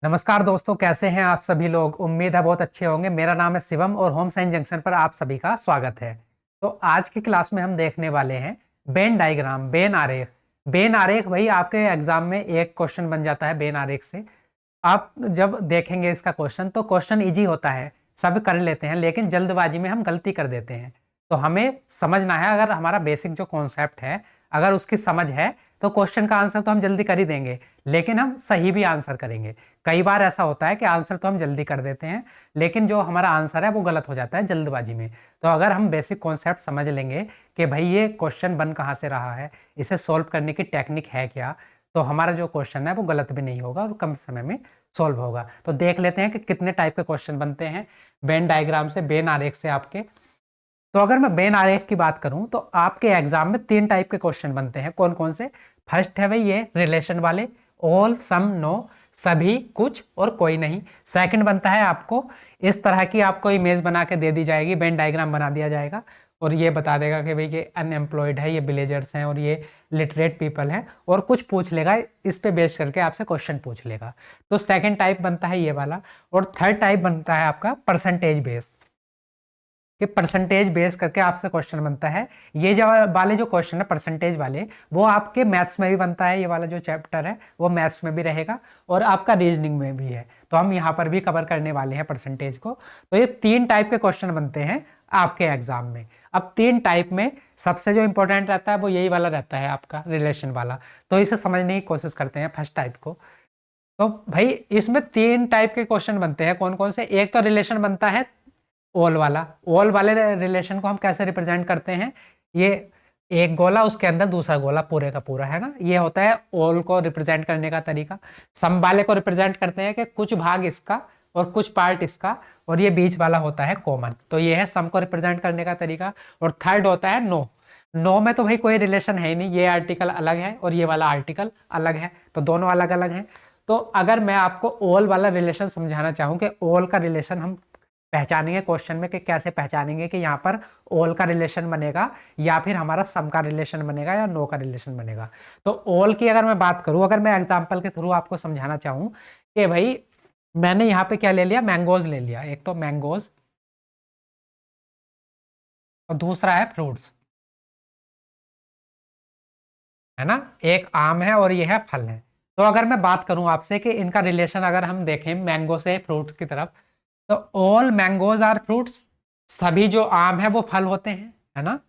नमस्कार दोस्तों, कैसे हैं आप सभी लोग। उम्मीद है बहुत अच्छे होंगे। मेरा नाम है शिवम और होम साइंस जंक्शन पर आप सभी का स्वागत है। तो आज की क्लास में हम देखने वाले हैं बेन डायग्राम, बेन आरेख। बेन आरेख वही आपके एग्जाम में एक क्वेश्चन बन जाता है बेन आरेख से। आप जब देखेंगे इसका क्वेश्चन तो क्वेश्चन इजी होता है, सब कर लेते हैं, लेकिन जल्दबाजी में हम गलती कर देते हैं। तो हमें समझना है, अगर हमारा बेसिक जो कॉन्सेप्ट है अगर उसकी समझ है तो क्वेश्चन का आंसर तो हम जल्दी कर ही देंगे, लेकिन हम सही भी आंसर करेंगे। कई बार ऐसा होता है कि आंसर तो हम जल्दी कर देते हैं, लेकिन जो हमारा आंसर है वो गलत हो जाता है जल्दबाजी में। तो अगर हम बेसिक कॉन्सेप्ट समझ लेंगे कि भाई ये क्वेश्चन बन कहाँ से रहा है, इसे सॉल्व करने की टेक्निक है क्या, तो हमारा जो क्वेश्चन है वो गलत भी नहीं होगा और कम समय में सॉल्व होगा। तो देख लेते हैं कि कितने टाइप के क्वेश्चन बनते हैं बेन डायग्राम से, बेन आरेख से आपके। तो अगर मैं बेन आरेख की बात करूं तो आपके एग्जाम में 3 टाइप के क्वेश्चन बनते हैं। कौन कौन से? फर्स्ट है भाई ये रिलेशन वाले, ऑल, सम, नो, सभी, कुछ और कोई नहीं। सेकंड बनता है आपको इस तरह की आपको इमेज बना के दे दी जाएगी, बेन डायग्राम बना दिया जाएगा और ये बता देगा कि भाई ये अनएम्प्लॉयड है, ये विलेजर्स हैं और ये लिटरेट पीपल हैं, और कुछ पूछ लेगा, इस पे बेस करके आपसे क्वेश्चन पूछ लेगा। तो सेकंड टाइप बनता है ये वाला। और थर्ड टाइप बनता है आपका परसेंटेज बेस, कि परसेंटेज बेस करके आपसे क्वेश्चन बनता है। ये जो वाले जो क्वेश्चन है परसेंटेज वाले, वो आपके मैथ्स में भी बनता है। ये वाला जो चैप्टर है वो मैथ्स में भी रहेगा और आपका रीजनिंग में भी है, तो हम यहाँ पर भी कवर करने वाले हैं परसेंटेज को। तो ये 3 टाइप के क्वेश्चन बनते हैं आपके एग्जाम में। अब 3 टाइप में सबसे जो इंपॉर्टेंट रहता है वो यही वाला रहता है आपका रिलेशन वाला। तो इसे समझने की कोशिश करते हैं फर्स्ट टाइप को। तो भाई इसमें 3 टाइप के क्वेश्चन बनते हैं। कौन कौन से? एक तो रिलेशन बनता है ओल वाला। ओल वाले रिलेशन को हम कैसे रिप्रेजेंट करते हैं? ये एक गोला, उसके अंदर दूसरा गोला पूरे का पूरा, है ना, ये होता है ओल को रिप्रेजेंट करने का तरीका। सम वाले को रिप्रेजेंट करते हैं कि कुछ भाग इसका और कुछ पार्ट इसका, और ये बीच वाला होता है कॉमन। तो ये है सम को रिप्रेजेंट करने का तरीका। और थर्ड होता है नो। नो में तो भाई कोई रिलेशन है ही नहीं, ये आर्टिकल अलग है और ये वाला आर्टिकल अलग है, तो दोनों अलग अलग हैं। तो अगर मैं आपको ओल वाला रिलेशन समझाना चाहूँ कि ओल का रिलेशन हम पहचानेंगे क्वेश्चन में, कि कैसे पहचानेंगे कि यहाँ पर ऑल का रिलेशन बनेगा या फिर हमारा सम का रिलेशन बनेगा या नो का रिलेशन बनेगा। तो ऑल की अगर मैं बात करूं, अगर मैं एग्जांपल के थ्रू आपको समझाना चाहूं कि भाई मैंने यहाँ पे क्या ले लिया, मैंगोज ले लिया। एक तो मैंगोज और दूसरा है फ्रूट्स, है ना। एक आम है और ये है फल है। तो अगर मैं बात करूं आपसे कि इनका रिलेशन अगर हम देखें मैंगो से फ्रूट्स की तरफ, तो ऑल मैंगोज आर फ्रूट्स, सभी जो आम है वो फल होते हैं, है ना।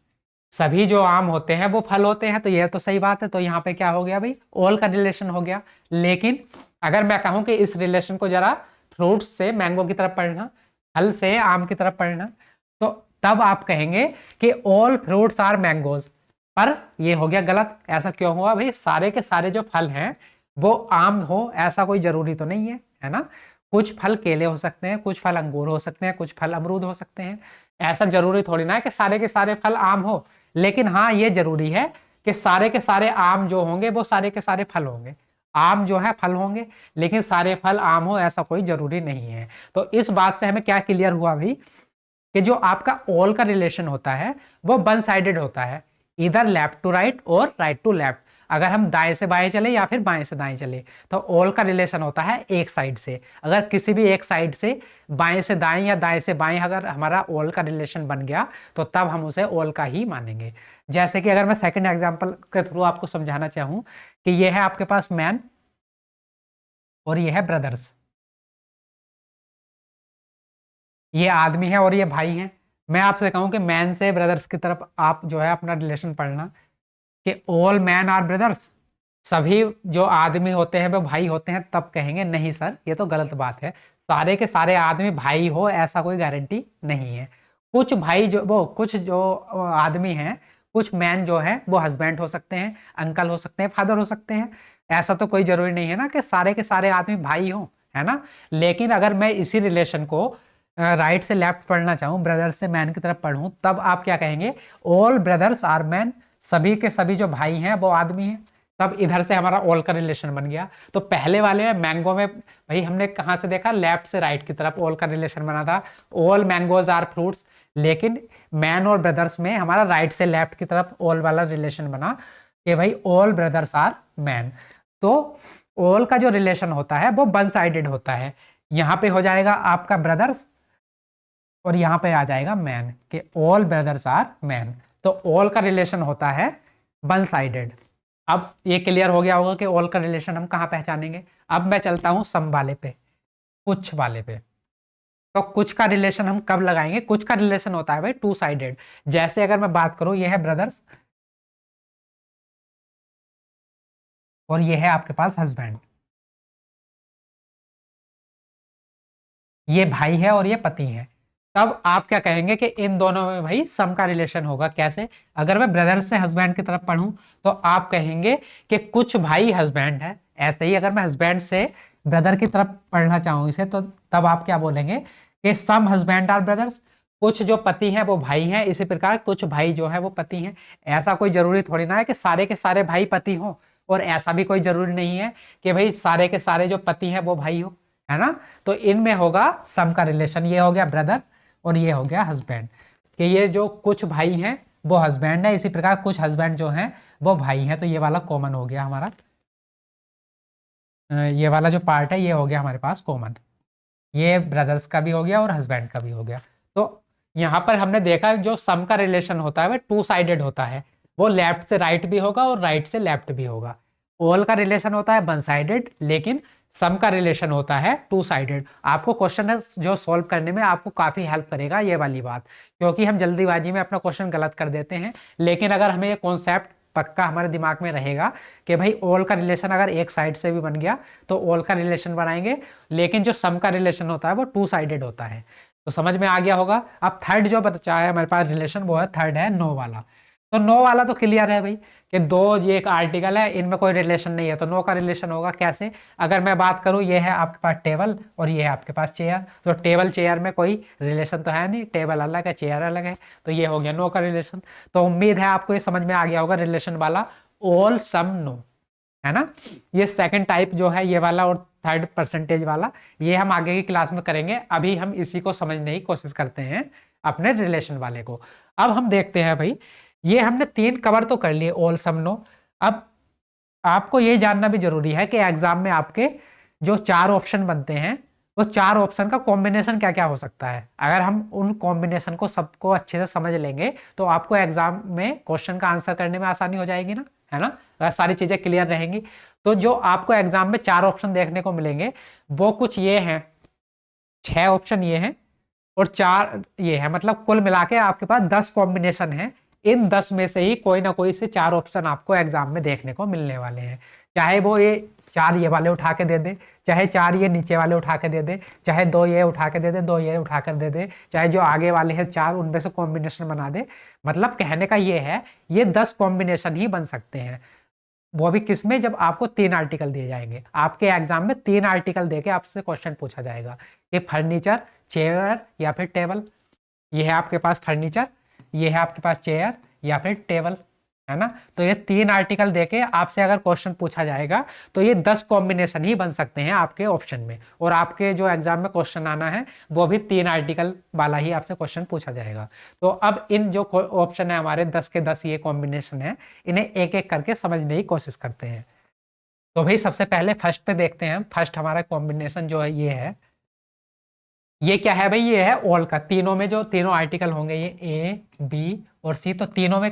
सभी जो आम होते हैं वो फल होते हैं, तो यह तो सही बात है। तो यहाँ पे क्या हो गया भाई, ऑल का रिलेशन हो गया। लेकिन अगर मैं कहूं कि इस रिलेशन को जरा फ्रूट से मैंगो की तरफ पढ़ना, फल से आम की तरफ पढ़ना, तो तब आप कहेंगे कि ऑल फ्रूट्स आर मैंगोज। पर ये हो गया गलत। ऐसा क्यों हुआ भाई? सारे के सारे जो फल हैं वो आम हो ऐसा कोई जरूरी तो नहीं है, है ना। कुछ फल केले हो सकते हैं, कुछ फल अंगूर हो सकते हैं, कुछ फल अमरूद हो सकते हैं। ऐसा जरूरी थोड़ी ना है कि सारे के सारे फल आम हो। लेकिन हाँ, ये जरूरी है कि सारे के सारे आम जो होंगे वो सारे के सारे फल होंगे। आम जो है फल होंगे, लेकिन सारे फल आम हो ऐसा कोई जरूरी नहीं है। तो इस बात से हमें क्या क्लियर हुआ भाई, कि जो आपका ऑल का रिलेशन होता है वो वन साइडेड होता है, इधर लेफ्ट टू राइट और राइट टू लेफ्ट। अगर हम दाएं से बाएं चले या फिर बाएं से दाएं चले तो ऑल का रिलेशन होता है एक साइड से। अगर किसी भी एक साइड से बाएं से दाएं या दाएं से बाएं अगर हमारा ऑल का रिलेशन बन गया तो तब हम उसे ऑल का ही मानेंगे। जैसे कि अगर मैं सेकंड एग्जांपल के थ्रू आपको समझाना चाहूं कि ये है आपके पास मैन और ये है ब्रदर्स, ये आदमी है और ये भाई है। मैं आपसे कहूं कि मैन से ब्रदर्स की तरफ आप जो है अपना रिलेशन पढ़ना, कि ऑल मैन आर ब्रदर्स, सभी जो आदमी होते हैं वो भाई होते हैं, तब कहेंगे नहीं सर ये तो गलत बात है, सारे के सारे आदमी भाई हो ऐसा कोई गारंटी नहीं है। कुछ भाई जो वो कुछ जो आदमी हैं, कुछ मैन जो है वो हस्बैंड हो सकते हैं, अंकल हो सकते हैं, फादर हो सकते हैं। ऐसा तो कोई जरूरी नहीं है ना कि सारे के सारे आदमी भाई हो, है ना। लेकिन अगर मैं इसी रिलेशन को राइट से लेफ्ट पढ़ना चाहूँ, ब्रदर्स से मैन की तरफ पढ़ूं, तब आप क्या कहेंगे? ऑल ब्रदर्स आर मैन, सभी के सभी जो भाई हैं वो आदमी हैं। तब इधर से हमारा ऑल का रिलेशन बन गया। तो पहले वाले में मैंगो में भाई हमने कहां से देखा? लेफ्ट से राइट की तरफ ऑल का रिलेशन बना था, ऑल मैंगोज आर फ्रूट्स। लेकिन मैन और ब्रदर्स में हमारा राइट से लेफ्ट की तरफ ऑल वाला रिलेशन बना कि भाई ऑल ब्रदर्स आर मैन। तो ऑल का जो रिलेशन होता है वो वन साइडेड होता है। यहाँ पे हो जाएगा आपका ब्रदर्स और यहाँ पे आ जाएगा मैन, कि ऑल ब्रदर्स आर मैन। तो ऑल का रिलेशन होता है वन साइडेड। अब ये क्लियर हो गया होगा कि ऑल का रिलेशन हम कहाँ पहचानेंगे। अब मैं चलता हूँ सम वाले पे, कुछ वाले पे। तो कुछ का रिलेशन हम कब लगाएंगे? कुछ का रिलेशन होता है भाई टू साइडेड। जैसे अगर मैं बात करूं, ये है ब्रदर्स और ये है आपके पास हस्बैंड, ये भाई है और ये पति है। तब आप क्या कहेंगे कि इन दोनों में भाई सम का रिलेशन होगा। कैसे? अगर मैं ब्रदर से हस्बैंड की तरफ पढ़ूं तो आप कहेंगे कि कुछ भाई हस्बैंड है। ऐसे ही अगर मैं हस्बैंड से ब्रदर की तरफ पढ़ना चाहूं इसे, तो तब आप क्या बोलेंगे कि सम हस्बैंड आर ब्रदर्स, कुछ जो पति हैं वो भाई हैं, इसी प्रकार कुछ भाई जो है वो पति हैं। ऐसा कोई जरूरी थोड़ी ना है कि सारे के सारे भाई पति हो, और ऐसा भी कोई जरूरी नहीं है कि भाई सारे के सारे जो पति हैं वो भाई हो, है ना। तो इनमें होगा सम का रिलेशन। ये हो गया ब्रदर और ये हो गया हस्बैंड, कि ये जो कुछ भाई हैं वो हस्बैंड है, इसी प्रकार कुछ हस्बैंड जो हैं वो भाई हैं। तो ये वाला कॉमन हो गया हमारा, ये वाला जो पार्ट है ये हो गया हमारे पास कॉमन। ये ब्रदर्स का भी हो गया और हस्बैंड का भी हो गया। तो यहाँ पर हमने देखा जो सम का रिलेशन होता है वह टू साइडेड होता है, वो लेफ्ट से राइट भी होगा और राइट से लेफ्ट भी होगा। ऑल का रिलेशन होता है वन साइडेड, लेकिन सम का रिलेशन होता है टू साइडेड। आपको क्वेश्चन जो सॉल्व करने में आपको काफी हेल्प करेगा ये वाली बात, क्योंकि हम जल्दीबाजी में अपना क्वेश्चन गलत कर देते हैं। लेकिन अगर हमें ये कॉन्सेप्ट पक्का हमारे दिमाग में रहेगा कि भाई ऑल का रिलेशन अगर एक साइड से भी बन गया तो ऑल का रिलेशन बनाएंगे, लेकिन जो सम का रिलेशन होता है वो टू साइडेड होता है। तो समझ में आ गया होगा। अब थर्ड जो बचा है हमारे पास रिलेशन, वो है थर्ड है नो वाला। तो नो वाला तो क्लियर है भाई कि दो ये एक आर्टिकल है, इनमें कोई रिलेशन नहीं है, तो नो का रिलेशन होगा। कैसे? अगर मैं बात करूं, ये है आपके पास टेबल और ये है आपके पास चेयर, तो टेबल चेयर में कोई रिलेशन तो है नहीं, टेबल अलग है चेयर अलग है, तो ये हो गया नो का रिलेशन। तो उम्मीद है आपको ये समझ में आ गया होगा रिलेशन वाला ऑल सम नो, है ना। ये सेकंड टाइप जो है ये वाला, और थर्ड परसेंटेज वाला, ये हम आगे की क्लास में करेंगे। अभी हम इसी को समझने की कोशिश करते हैं, अपने रिलेशन वाले को। अब हम देखते हैं भाई, ये हमने तीन कवर तो कर लिए, ऑल सम नो। अब आपको ये जानना भी जरूरी है कि एग्जाम में आपके जो चार ऑप्शन बनते हैं, वो चार ऑप्शन का कॉम्बिनेशन क्या क्या हो सकता है। अगर हम उन कॉम्बिनेशन को सबको अच्छे से समझ लेंगे तो आपको एग्जाम में क्वेश्चन का आंसर करने में आसानी हो जाएगी ना, है ना। अगर सारी चीजें क्लियर रहेंगी तो जो आपको एग्जाम में चार ऑप्शन देखने को मिलेंगे वो कुछ ये हैं, 6 ऑप्शन ये हैं और 4 ये है, मतलब कुल मिला के आपके पास 10 कॉम्बिनेशन है। इन 10 में से ही कोई ना कोई से 4 ऑप्शन आपको एग्जाम में देखने को मिलने वाले हैं। चाहे वो ये 4 ये वाले उठा के दे दे, चाहे 4 ये नीचे वाले उठा के दे दे, चाहे 2 ये उठा के दे दे, 2 ये उठा कर दे दे, चाहे जो आगे वाले हैं 4 उनमें से कॉम्बिनेशन बना दे। मतलब कहने का ये है, ये 10 कॉम्बिनेशन ही बन सकते हैं। वो भी किसमें? जब आपको 3 आर्टिकल दिए जाएंगे। आपके एग्जाम में 3 आर्टिकल देके आपसे क्वेश्चन पूछा जाएगा कि फर्नीचर, चेयर या फिर टेबल। ये है आपके पास फर्नीचर, ये है आपके पास चेयर या फिर टेबल, है ना। तो ये 3 आर्टिकल देके आपसे अगर क्वेश्चन पूछा जाएगा तो ये 10 कॉम्बिनेशन ही बन सकते हैं आपके ऑप्शन में। और आपके जो एग्जाम में क्वेश्चन आना है वो भी 3 आर्टिकल वाला ही आपसे क्वेश्चन पूछा जाएगा। तो अब इन जो ऑप्शन है हमारे 10 के 10 ये कॉम्बिनेशन है, इन्हें एक एक करके समझने की कोशिश करते हैं। तो भाई सबसे पहले फर्स्ट पे देखते हैं। फर्स्ट हमारा कॉम्बिनेशन जो है ये है, ये क्या है भाई? ये है ऑल का। तीनों में जो तीनों आर्टिकल होंगे, ये ए बी और सी, तो तीनों में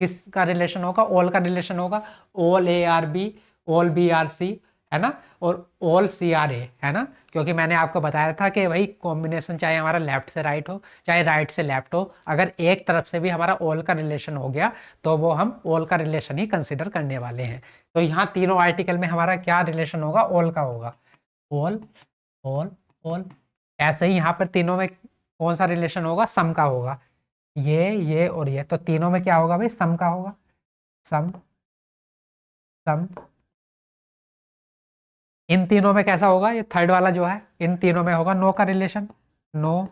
किसका रिलेशन होगा? ऑल का रिलेशन होगा। All a are b, all b are c, है ना, और ऑल सी आर ए, है ना। क्योंकि मैंने आपको बताया था कि भाई कॉम्बिनेशन चाहे हमारा लेफ्ट से राइट हो चाहे राइट से लेफ्ट हो, अगर एक तरफ से भी हमारा ऑल का रिलेशन हो गया तो वो हम ऑल का रिलेशन ही कंसिडर करने वाले हैं। तो यहाँ तीनों आर्टिकल में हमारा क्या रिलेशन होगा? ऑल का होगा। All all all. ऐसे ही यहाँ पर तीनों में कौन सा रिलेशन होगा? सम का होगा। ये और ये, तो तीनों में क्या होगा भाई? सम का होगा। सम सम। इन तीनों में कैसा होगा? ये थर्ड वाला जो है, इन तीनों में होगा नो का रिलेशन। नो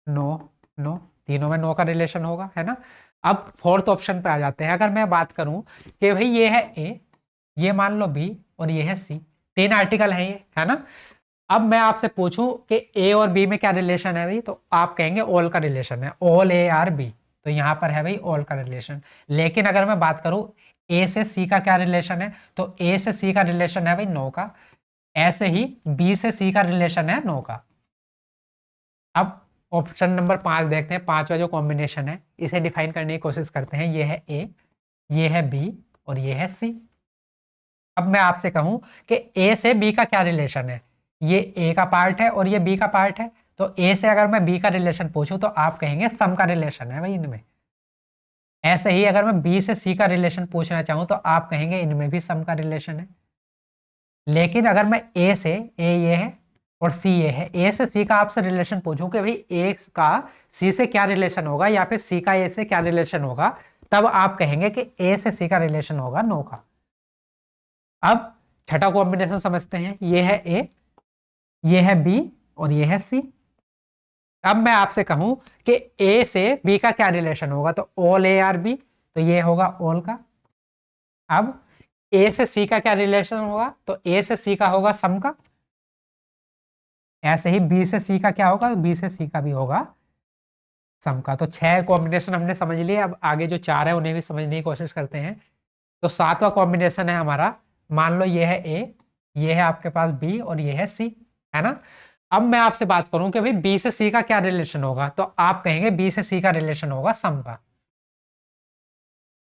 नो नो, तीनों में नो का रिलेशन होगा, है ना। अब फोर्थ ऑप्शन पे आ जाते हैं। अगर मैं बात करूं कि भाई ये है ए, ये मान लो बी और ये है सी, 3 आर्टिकल है ये, है ना। अब मैं आपसे पूछूं कि ए और बी में क्या रिलेशन है भाई, तो आप कहेंगे ऑल का रिलेशन है, ऑल ए आर बी। तो यहां पर है भाई ऑल का रिलेशन। लेकिन अगर मैं बात करूं ए से सी का क्या रिलेशन है, तो ए से सी का रिलेशन है भाई 9 का। ऐसे ही बी से सी का रिलेशन है 9 का। अब ऑप्शन नंबर 5 देखते हैं, पांचवा जो कॉम्बिनेशन है इसे डिफाइन करने की कोशिश करते हैं। ये है ए, ये है बी और ये है सी। अब मैं आपसे कहूं कि ए से बी का क्या रिलेशन है, ये ए का पार्ट है और ये बी का पार्ट है, तो ए से अगर मैं बी का रिलेशन पूछूं तो आप कहेंगे सम का रिलेशन है भाई इनमें। ऐसे ही अगर मैं बी से सी का रिलेशन पूछना चाहूं तो आप कहेंगे इनमें भी सम का रिलेशन है। लेकिन अगर मैं ए से, ए ये है और सी ये है, ए से सी का आपसे रिलेशन पूछूं कि भाई ए का सी से क्या रिलेशन होगा या फिर सी का ए से क्या रिलेशन होगा, तब आप कहेंगे कि ए से सी का रिलेशन होगा 9 का। अब छठा कॉम्बिनेशन समझते हैं। ये है ए, ये है बी और ये है सी। अब मैं आपसे कहूं कि ए से बी का क्या रिलेशन होगा, तो ऑल ए आर बी, तो ये होगा ऑल का। अब ए से सी का क्या रिलेशन होगा, तो ए से सी का होगा सम का। ऐसे ही बी से सी का क्या होगा, बी से सी का भी होगा सम का। तो 6 कॉम्बिनेशन हमने समझ लिए। अब आगे जो 4 है उन्हें भी समझने की कोशिश करते हैं। तो 7वां कॉम्बिनेशन है हमारा, मान लो ये है ए, ये है आपके पास बी और ये है सी, है ना। अब मैं आपसे बात करूं कि भाई बी से सी का क्या रिलेशन होगा, तो आप कहेंगे बी से सी का रिलेशन होगा सम का।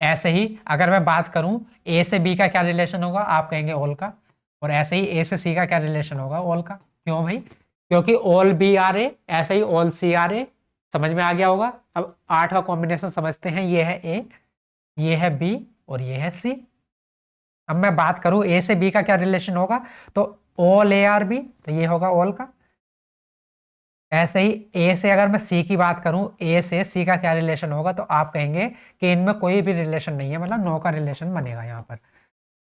ऐसे ही अगर मैं बात करूं ए से बी का क्या रिलेशन होगा, आप कहेंगे ऑल का। और ऐसे ही ए से सी का क्या रिलेशन होगा, ऑल का। क्यों भाई, क्योंकि ऑल बी आर ए, ऐसे ही ऑल सी आर ए। समझ में आ गया होगा। अब 8वां कॉम्बिनेशन समझते हैं। ये है ए, ये है बी और ये है सी। अब मैं बात करूं ए से बी का क्या रिलेशन होगा, तो ऑल ए आर बी, तो ये होगा ऑल का। ऐसे ही ए से अगर मैं सी की बात करूं, ए से सी का क्या रिलेशन होगा, तो आप कहेंगे कि इनमें कोई भी रिलेशन नहीं है, मतलब नो का रिलेशन बनेगा यहाँ पर।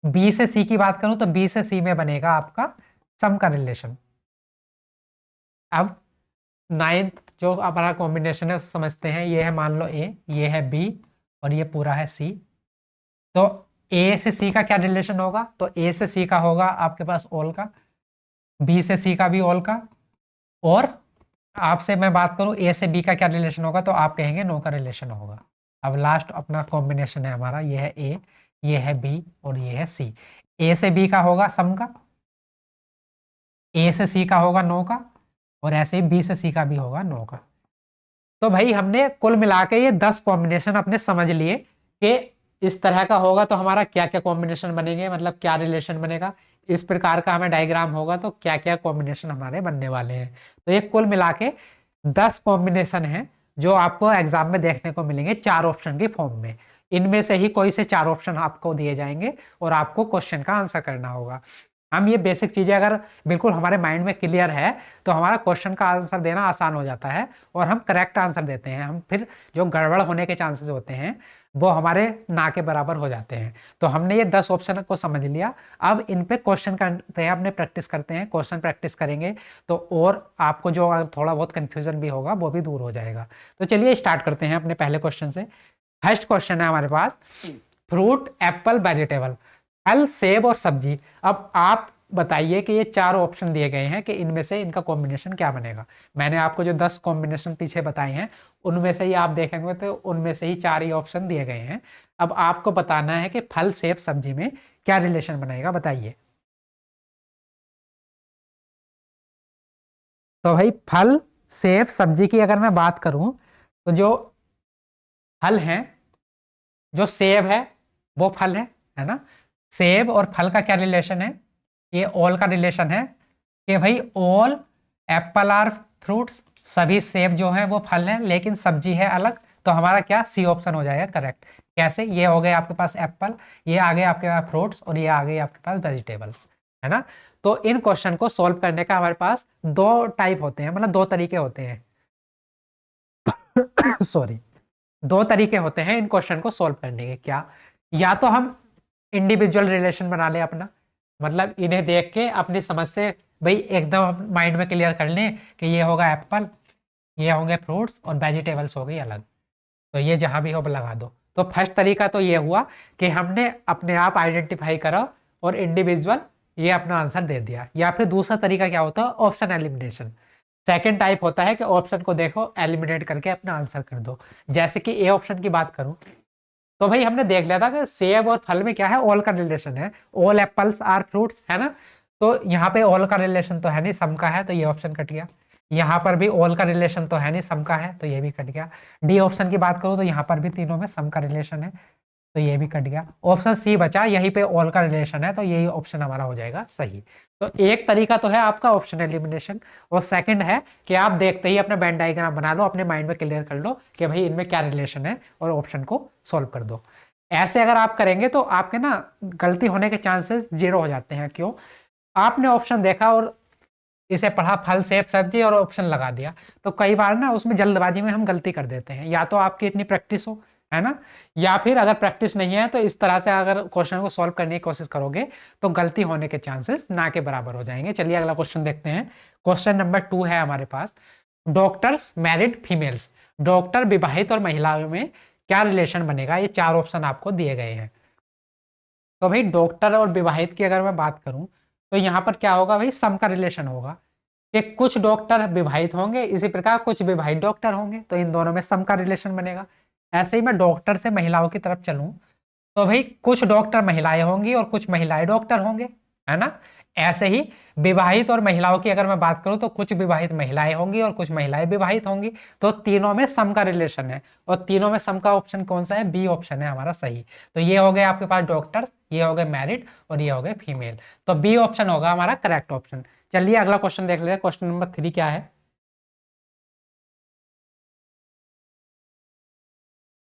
बी से सी की बात करूं तो बी से सी में बनेगा आपका सम का रिलेशन। अब 9th जो हमारा कॉम्बिनेशन है समझते हैं। ये है मान लो ए, ये है बी और ये पूरा है सी। तो ए से सी का क्या रिलेशन होगा, तो ए से सी का होगा आपके पास ऑल का, बी से सी का भी ऑल का। और आपसे मैं बात करूं ए से बी का क्या रिलेशन होगा, तो आप कहेंगे नो का रिलेशन होगा। अब लास्ट अपना कॉम्बिनेशन है हमारा। ये है ए, ये है बी और ये है सी। ए से बी का होगा सम का, ए से सी का होगा नो का, और ऐसे ही बी से सी का भी होगा नो का। तो भाई हमने कुल मिला के ये 10 कॉम्बिनेशन अपने समझ लिए कि इस तरह का होगा तो हमारा क्या क्या कॉम्बिनेशन बनेंगे, मतलब क्या रिलेशन बनेगा। इस प्रकार का हमें डायग्राम होगा तो क्या क्या कॉम्बिनेशन हमारे बनने वाले हैं। तो ये कुल मिला के 10 कॉम्बिनेशन है जो आपको एग्जाम में देखने को मिलेंगे 4 ऑप्शन के फॉर्म में। इनमें से ही कोई से 4 ऑप्शन आपको दिए जाएंगे और आपको क्वेश्चन का आंसर करना होगा। हम ये बेसिक चीजें अगर बिल्कुल हमारे माइंड में क्लियर है तो हमारा क्वेश्चन का आंसर देना आसान हो जाता है और हम करेक्ट आंसर देते हैं। हम फिर जो गड़बड़ होने के चांसेस होते हैं वो हमारे ना के बराबर हो जाते हैं। तो हमने ये 10 ऑप्शन को समझ लिया। अब इन पे क्वेश्चन करते हैं, अपने प्रैक्टिस करते हैं। क्वेश्चन प्रैक्टिस करेंगे तो और आपको जो थोड़ा बहुत कंफ्यूजन भी होगा वो भी दूर हो जाएगा। तो चलिए स्टार्ट करते हैं अपने पहले क्वेश्चन से। फर्स्ट क्वेश्चन है हमारे पास, फ्रूट, एप्पल, वेजिटेबल, फल, सेब और सब्जी। अब आप बताइए कि ये 4 ऑप्शन दिए गए हैं कि इनमें से इनका कॉम्बिनेशन क्या बनेगा। मैंने आपको जो 10 कॉम्बिनेशन पीछे बताए हैं उनमें से ही आप देखेंगे तो उनमें से ही 4 ही ऑप्शन दिए गए हैं। अब आपको बताना है कि फल, सेब, सब्जी में क्या रिलेशन बनेगा, बताइए। तो भाई फल, सेब, सब्जी की अगर मैं बात करूं तो जो फल हैं, जो सेब है वो फल है ना। सेब और फल का क्या रिलेशन है, ये ऑल का रिलेशन है कि भाई ऑल एप्पल आर फ्रूट्स, सभी सेब जो है वो फल है लेकिन सब्जी है अलग। तो हमारा क्या सी ऑप्शन हो जाएगा करेक्ट। कैसे, ये हो गए आपके पास एप्पल, ये आ गए आपके पास फ्रूट्स और ये आ गए आपके पास वेजिटेबल्स, है ना। तो इन क्वेश्चन को सॉल्व करने का हमारे पास 2 टाइप होते हैं, मतलब 2 तरीके होते हैं। सॉरी, 2 तरीके होते हैं इन क्वेश्चन को सॉल्व करने के। क्या, या तो हम इंडिविजुअल रिलेशन बना ले अपना, मतलब इन्हें देख के अपनी समझ से भाई एकदम माइंड में क्लियर कर लें कि ये होगा एप्पल, ये होंगे फ्रूट्स और वेजिटेबल्स हो गई अलग। तो ये जहां भी हो लगा दो। तो फर्स्ट तरीका तो ये हुआ कि हमने अपने आप आइडेंटिफाई करा और इंडिविजुअल ये अपना आंसर दे दिया। या फिर दूसरा तरीका क्या होता है, ऑप्शन एलिमिनेशन। सेकेंड टाइप होता है कि ऑप्शन को देखो, एलिमिनेट करके अपना आंसर कर दो। जैसे कि ए ऑप्शन की बात करूं तो भाई हमने देख लिया था कि सेब और फल में क्या है, ऑल का रिलेशन है, ऑल एप्पल्स आर फ्रूट्स, है ना। तो यहाँ पे ऑल का रिलेशन तो है नहीं, सम का है, तो ये ऑप्शन कट गया। यहाँ पर भी ऑल का रिलेशन तो है नहीं, सम का है, तो ये भी कट गया। डी ऑप्शन की बात करूँ तो यहाँ पर भी तीनों में सम का रिलेशन है, तो ये भी कट गया। ऑप्शन सी बचा, यहीं पे ऑल का रिलेशन है, तो यही ऑप्शन हमारा हो जाएगा सही। तो एक तरीका तो है आपका ऑप्शन एलिमिनेशन, और सेकंड है कि आप देखते ही अपना वेन डायग्राम बना लो, अपने माइंड में क्लियर कर लो कि भाई इनमें क्या रिलेशन है, और ऑप्शन को सोल्व कर दो। ऐसे अगर आप करेंगे तो आपके ना गलती होने के चांसेस 0 हो जाते हैं। क्यों? आपने ऑप्शन देखा और इसे पढ़ा, फल सेब सब्जी, और ऑप्शन लगा दिया, तो कई बार ना उसमें जल्दबाजी में हम गलती कर देते हैं। या तो आपकी इतनी प्रैक्टिस हो, है ना, या फिर अगर प्रैक्टिस नहीं है तो इस तरह से अगर क्वेश्चन को सॉल्व करने की कोशिश करोगे तो गलती होने के चांसेस ना के बराबर हो जाएंगे। चलिए अगला क्वेश्चन देखते हैं। क्वेश्चन नंबर 2 है हमारे पास, डॉक्टर्स मैरिड फीमेल्स, डॉक्टर विवाहित और महिलाओं में क्या रिलेशन बनेगा। ये 4 ऑप्शन आपको दिए गए हैं। तो भाई डॉक्टर और विवाहित की अगर मैं बात करूं तो यहाँ पर क्या होगा भाई, सम का रिलेशन होगा कि कुछ डॉक्टर विवाहित होंगे, इसी प्रकार कुछ विवाहित डॉक्टर होंगे, तो इन दोनों में सम का रिलेशन बनेगा। ऐसे ही मैं डॉक्टर से महिलाओं की तरफ चलूं तो भाई कुछ डॉक्टर महिलाएं होंगी और कुछ महिलाएं डॉक्टर होंगे, है ना। ऐसे ही विवाहित और महिलाओं की अगर मैं बात करूं तो कुछ विवाहित महिलाएं होंगी और कुछ महिलाएं विवाहित होंगी, तो तीनों में सम का रिलेशन है, और तीनों में सम का ऑप्शन कौन सा है, बी ऑप्शन है हमारा सही। तो ये हो गए आपके पास डॉक्टर, ये हो गए मैरिड, और ये हो गए फीमेल, तो बी ऑप्शन होगा हमारा करेक्ट ऑप्शन। चलिए अगला क्वेश्चन देख लेते हैं। क्वेश्चन नंबर 3 क्या है,